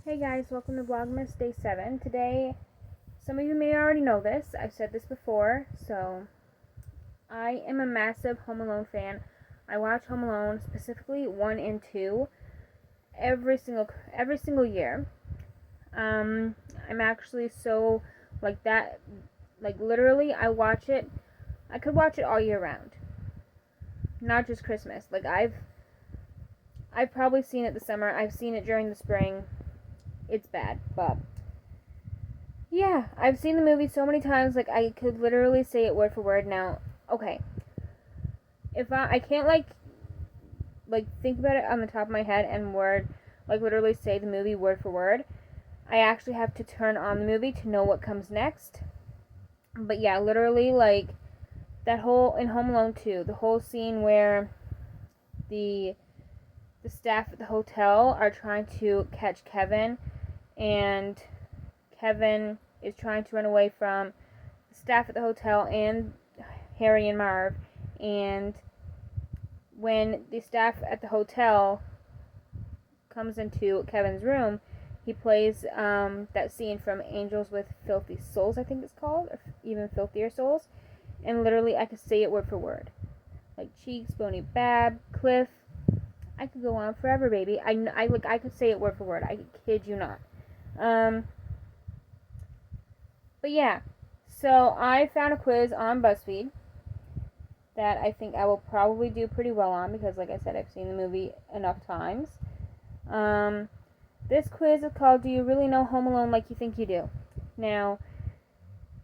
Hey guys, welcome to VLOGMAS Day 7. Today, some of you may already know this, I've said this before, so I am a massive Home Alone fan. I watch Home Alone, specifically 1 and 2, every single year. I'm actually so, literally, I could watch it all year round. Not just Christmas. I've probably seen it this summer, I've seen it during the spring. It's bad, but yeah, I've seen the movie so many times, I could literally say it word for word now. Okay, if I can't think about it on the top of my head and literally say the movie word for word. I actually have to turn on the movie to know what comes next. But yeah, literally, that whole, in Home Alone 2, the whole scene where the staff at the hotel are trying to catch Kevin, and Kevin is trying to run away from the staff at the hotel and Harry and Marv. And when the staff at the hotel comes into Kevin's room, he plays that scene from Angels with Filthy Souls, I think it's called, or even Filthier Souls. And literally, I could say it word for word. Like Cheeks, Boney Bab, Cliff. I could go on forever, baby. I could say it word for word. I kid you not. But yeah, so I found a quiz on BuzzFeed that I think I will probably do pretty well on because, like I said, I've seen the movie enough times. This quiz is called Do You Really Know Home Alone Like You Think You Do? Now,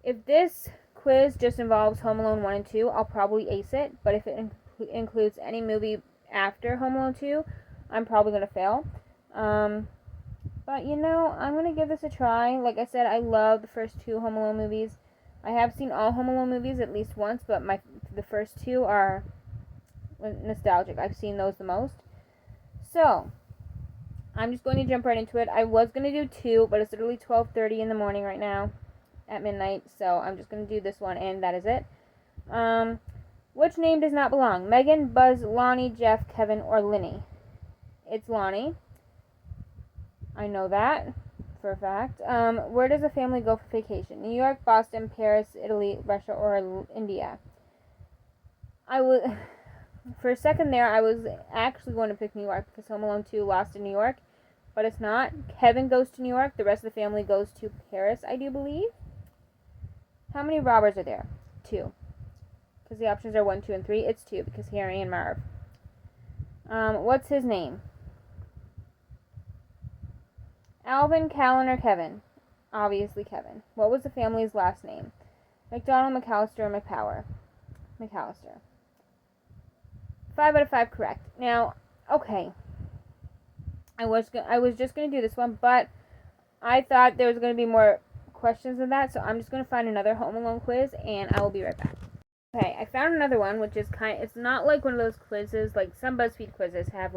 if this quiz just involves Home Alone 1 and 2, I'll probably ace it, but if it includes any movie after Home Alone 2, I'm probably going to fail. But I'm going to give this a try. Like I said, I love the first 2 Home Alone movies. I have seen all Home Alone movies at least once, but the first 2 are nostalgic. I've seen those the most. So, I'm just going to jump right into it. I was going to do 2, but it's literally 12:30 in the morning right now at midnight, so I'm just going to do this one, and that is it. Which name does not belong? Megan, Buzz, Lonnie, Jeff, Kevin, or Linny? It's Lonnie. I know that for a fact. Where does a family go for vacation? New York, Boston, Paris, Italy, Russia, or India? For a second there, I was actually going to pick New York because Home Alone 2 lost in New York, but it's not. Kevin goes to New York. The rest of the family goes to Paris, I do believe. How many robbers are there? 2. Because the options are 1, 2, and 3. It's 2 because Harry and Marv. What's his name? Alvin, Callan, or Kevin? Obviously Kevin. What was the family's last name? McDonald, McAllister, or McPower? McAllister. 5 out of 5 correct. Now, okay. I was just going to do this one, but I thought there was going to be more questions than that, so I'm just going to find another Home Alone quiz, and I will be right back. Okay, I found another one, which is it's not like one of those quizzes, like some BuzzFeed quizzes have,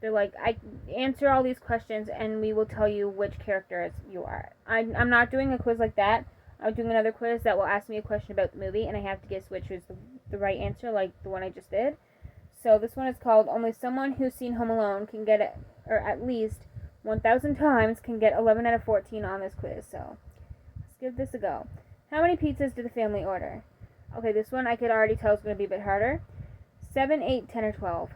they're I answer all these questions, and we will tell you which character you are. I'm not doing a quiz like that. I'm doing another quiz that will ask me a question about the movie, and I have to guess which is the right answer, like the one I just did. So this one is called Only Someone Who's Seen Home Alone Can Get it, or at least 1,000 times can get 11 out of 14 on this quiz. So let's give this a go. How many pizzas did the family order? Okay, this one I could already tell is going to be a bit harder. 7, 8, 10, or 12.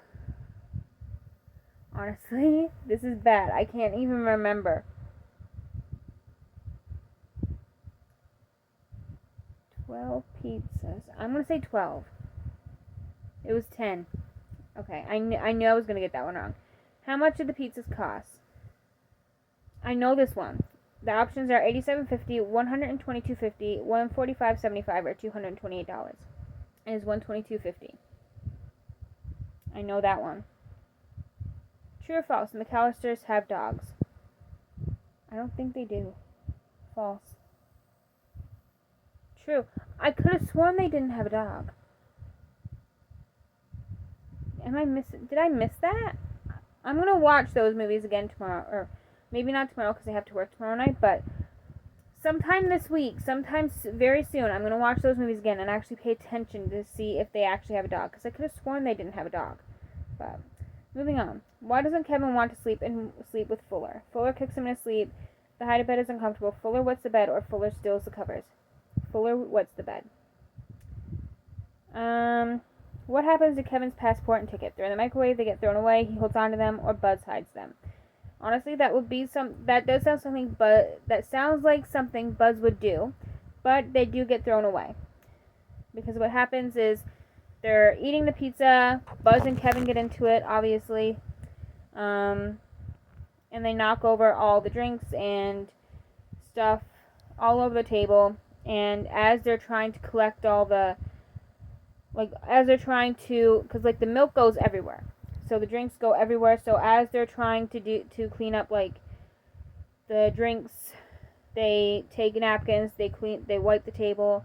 Honestly, this is bad. I can't even remember. 12 pizzas. I'm going to say 12. It was 10. Okay, I knew I was going to get that one wrong. How much did the pizzas cost? I know this one. The options are $87.50, $122.50, $145.75, or $228. It is $122.50. I know that one. True or false? The McAllisters have dogs. I don't think they do. False. True. I could have sworn they didn't have a dog. Did I miss that? I'm going to watch those movies again tomorrow, or maybe not tomorrow because I have to work tomorrow night, but sometime this week, sometime very soon, I'm going to watch those movies again and actually pay attention to see if they actually have a dog, because I could have sworn they didn't have a dog. But Moving on. Why doesn't Kevin want to sleep with Fuller? Fuller kicks him in sleep. The hide bed is uncomfortable. Fuller wets the bed, or Fuller steals the covers. Fuller wets the bed. What happens to Kevin's passport and ticket? They're in the microwave. They get thrown away. He holds on to them, or Buzz hides them. Honestly, that does sound something, but that sounds like something Buzz would do, but they do get thrown away. Because what happens is they're eating the pizza. Buzz and Kevin get into it, obviously. And they knock over all the drinks and stuff all over the table. And as they're trying to collect all the, because the milk goes everywhere. So the drinks go everywhere. So as they're trying to clean up, the drinks, they take napkins, they wipe the table.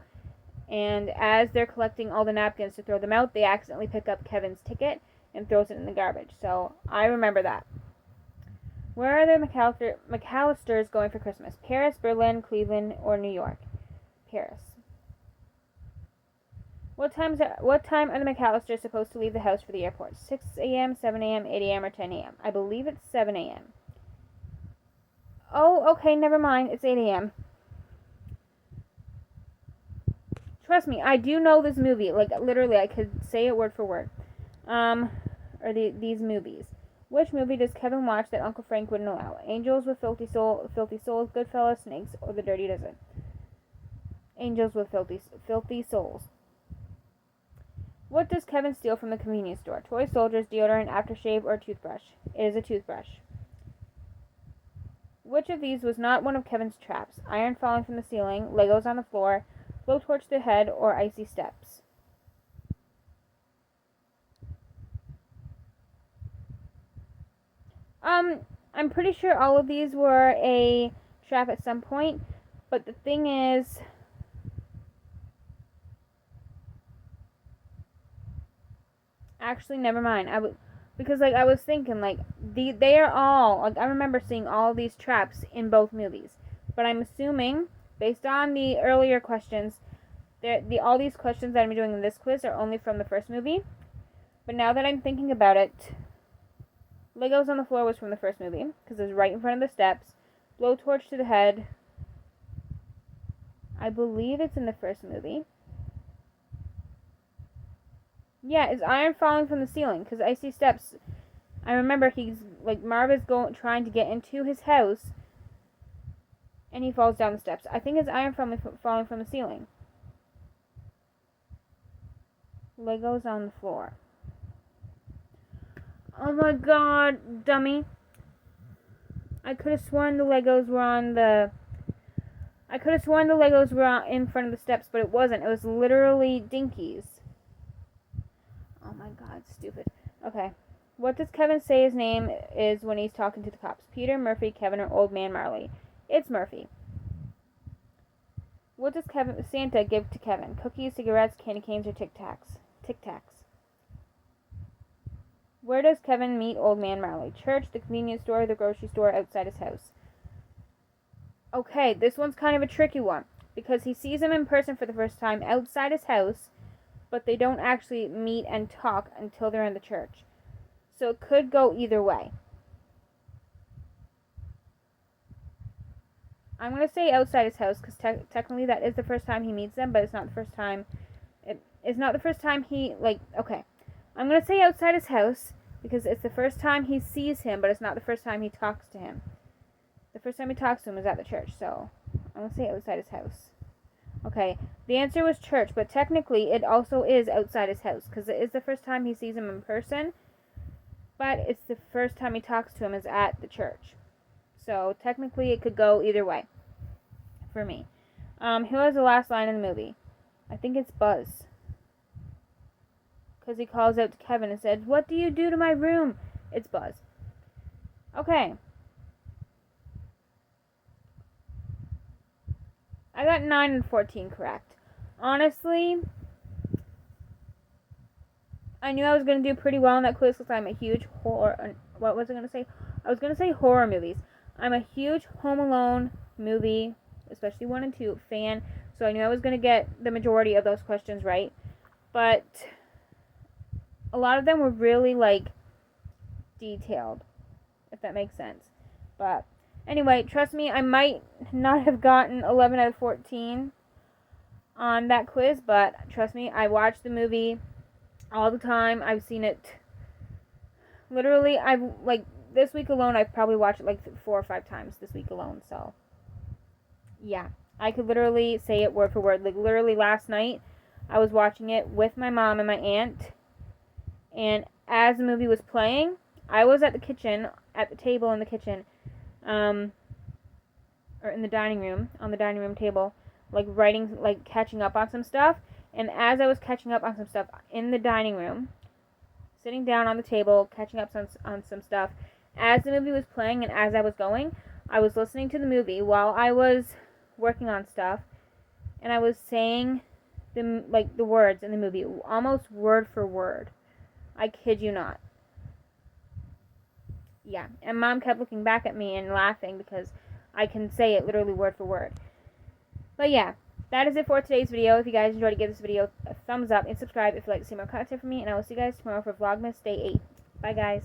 And as they're collecting all the napkins to throw them out, they accidentally pick up Kevin's ticket and throws it in the garbage. So I remember that. Where are the McAllisters going for Christmas? Paris, Berlin, Cleveland, or New York? Paris. What time are the McAllisters supposed to leave the house for the airport? 6 a.m., 7 a.m., 8 a.m., or 10 a.m.? I believe it's 7 a.m. Oh, okay, never mind. It's 8 a.m. Trust me, I do know this movie. Literally, I could say it word for word. These movies. Which movie does Kevin watch that Uncle Frank wouldn't allow? Angels with Filthy Souls, Goodfellas, Snakes, or The Dirty Dozen? Angels with Filthy Souls. What does Kevin steal from the convenience store? Toy soldiers, deodorant, aftershave, or a toothbrush? It is a toothbrush. Which of these was not one of Kevin's traps? Iron falling from the ceiling, Legos on the floor, blowtorch to the head, or icy steps? I'm pretty sure all of these were a trap at some point, but the thing is, actually, never mind. Because I was thinking, they are all, I remember seeing all these traps in both movies, but I'm assuming, based on the earlier questions, all these questions that I'm doing in this quiz are only from the first movie. But now that I'm thinking about it, Legos on the floor was from the first movie, because it was right in front of the steps. Blowtorch to the head, I believe it's in the first movie. Yeah, it's iron falling from the ceiling, because icy steps, I remember Marv is trying to get into his house, and he falls down the steps. I think it's iron falling from the ceiling. Legos on the floor. Oh my god, dummy. I could have sworn the Legos were in front of the steps, but it wasn't. It was literally Dinky's. Oh my god, stupid. Okay. What does Kevin say his name is when he's talking to the cops? Peter, Murphy, Kevin, or Old Man Marley? It's Murphy. What does Santa give to Kevin? Cookies, cigarettes, candy canes, or Tic Tacs? Tic Tacs. Where does Kevin meet Old Man Marley? Church, the convenience store, the grocery store, outside his house? Okay, this one's kind of a tricky one, because he sees him in person for the first time outside his house, but they don't actually meet and talk until they're in the church. So it could go either way. I'm going to say outside his house, because technically that is the first time he meets them, but it's not the first time. It's not the first time he, okay. I'm going to say outside his house, because it's the first time he sees him, but it's not the first time he talks to him. The first time he talks to him is at the church, so I'm going to say outside his house. Okay, the answer was church, but technically it also is outside his house, because it is the first time he sees him in person, but it's the first time he talks to him is at the church. So technically it could go either way for me. Who has the last line in the movie? I think it's Buzz. Because he calls out to Kevin and says, "What do you do to my room?" It's Buzz. Okay. I got 9 and 14 correct. Honestly, I knew I was going to do pretty well in that quiz because I'm a huge horror... What was I going to say? I was going to say horror movies. I'm a huge Home Alone movie, especially 1 and 2, fan. So I knew I was going to get the majority of those questions right. But a lot of them were really, detailed, if that makes sense. But anyway, trust me, I might not have gotten 11 out of 14 on that quiz, but trust me, I watch the movie all the time. I've seen it literally, this week alone, I've probably watched it like 4 or 5 times this week alone. So yeah, I could literally say it word for word. Like, literally last night, I was watching it with my mom and my aunt, and as the movie was playing, I was at the kitchen, at the table in the kitchen, or in the dining room, on the dining room table, like writing, like catching up on some stuff. And as I was catching up on some stuff in the dining room, sitting down on the table, catching up on some stuff, as the movie was playing and as I was going, I was listening to the movie while I was working on stuff, and I was saying the words in the movie almost word for word. I kid you not. Yeah, and Mom kept looking back at me and laughing because I can say it literally word for word. But yeah, that is it for today's video. If you guys enjoyed it, give this video a thumbs up and subscribe if you'd like to see more content from me, and I will see you guys tomorrow for Vlogmas Day 8. Bye, guys.